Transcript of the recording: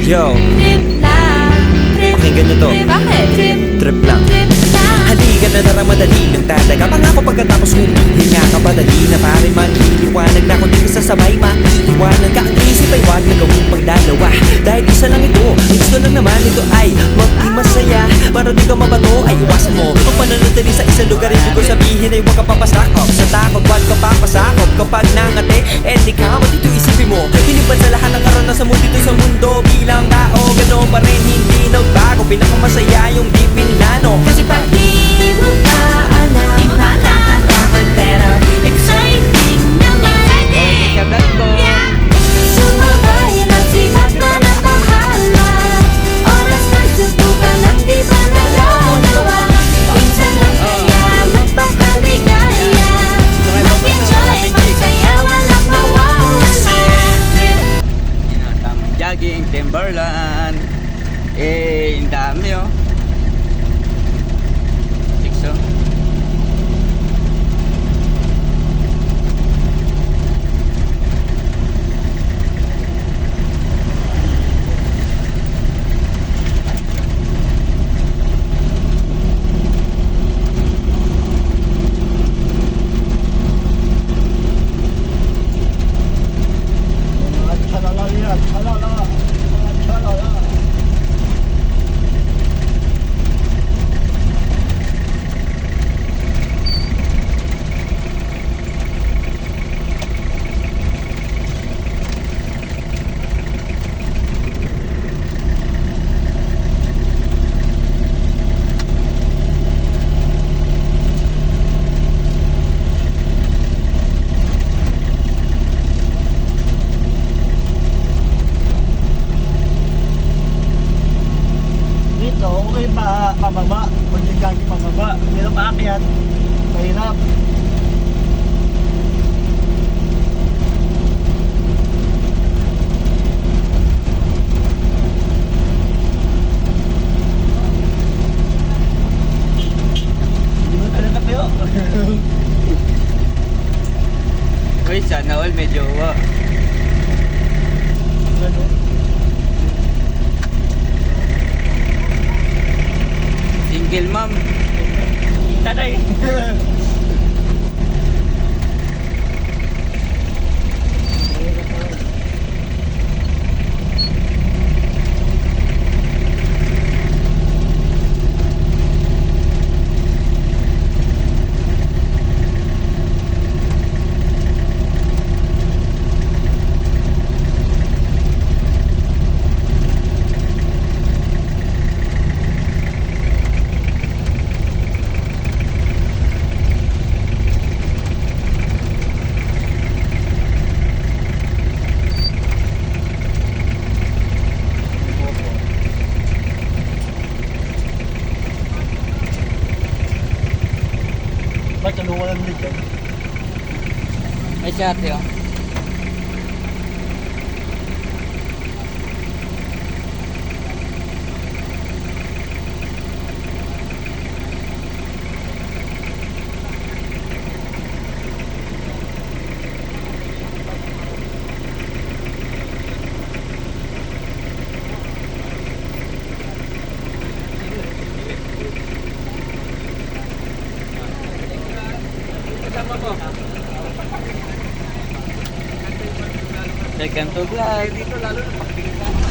Yo, Trip lang, trip, pakinggan nyo to. bakit? Trip lang. Trip lang. Halika na narang madali nagtataga pangako pagkatapos humihinga ka pa. Dali na pare manliliwanag na kung di ka sasabay maiiwanan ka. Ang isip ay wag na gawing pagdalawa, dahil isa lang ito, ang gusto lang naman ito ay maging masaya. Para di ka mabato ay iwasan mo ang pananatili sa isang lugar. Ibig ko sabihin ay huwag ka papasakop sa takot, wag ka papasakop kapag nangate. Eh di ka matito isipin mo, hinipan sa lahat ng karanasan mo dito sa mundo. Bilang tao, gano'n pa rin hindi nagbago. Pinakamasaya yung di pinlano. Kasi pag Di mo pa alam, di mo pa natatakot, pero exciting naman. Yeah. Sumabay na sikat na napahala, oras ng subukan ang di pa nalalawa. Minsan lang kaya magpakaligaya, mag-enjoy, magsaya, walang mawawala. Tamang jogging, Timberland. Eh, ang dami oh. Tikso. Dito, okay pa pababa. Pag nagkagi pababa, pero paakyat, mahirap. Hindi mo talaga kayo. Uy, sana all may jowa. Single mom. Tanay. Ba't tulungan lang dito? Ay, si ate oh. Second to vlog. Dito lalo na pagtingin.